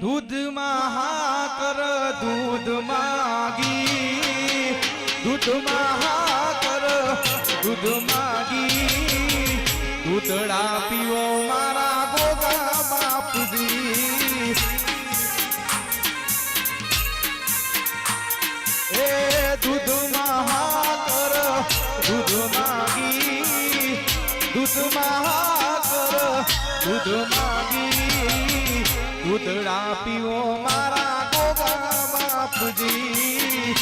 દૂધમાં હાકર દૂધ માગી, દૂધમાં હાકર દૂધ માગી, દૂધડા પીવો મારા ગોગા બાપુજી. એ દૂધમાં હાકર દૂધ માગી, દૂધમાં હાકર દૂધ માગી, દૂધડા પીવો મારા ગોગા બાપુજી.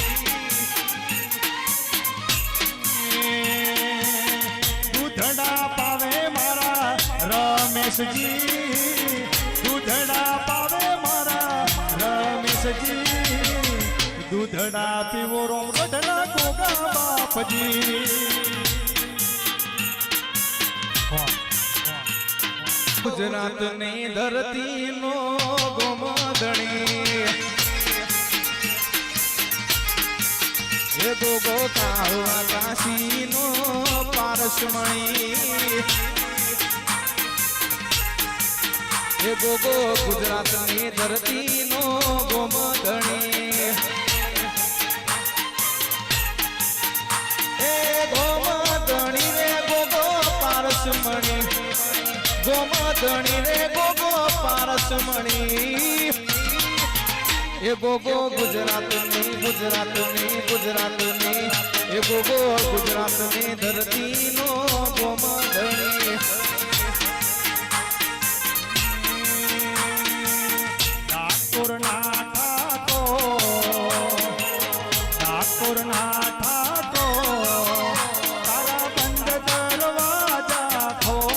દૂધડા પાવે મારા રમેશજી, દૂધડા પાવે મારા રમેશજી, દૂધડા પીવો રોમ રોઢના ગોગા બાપજી. ગુજરાત ની ધરતી નો ગોમદણી, એ ગોગો કાળવા કાશી નો પારસમણી, એ ગોગો ગુજરાત ની ધરતી નો ગોમદણી, એ ગોમદણી રે ગોગો પારસમણી, ગોમદણી રે ગોગો પારસમણી. એ ગોગો ગુજરાતની ગુજરાતની ગુજરાતની, એ ગોગો ગુજરાતની ધરતીનો ગોમદણી. ડાકોર ના ઠાકોર, ડાકોર ના ઠાકોર, તારા બંધ દરવાજા ખોલ.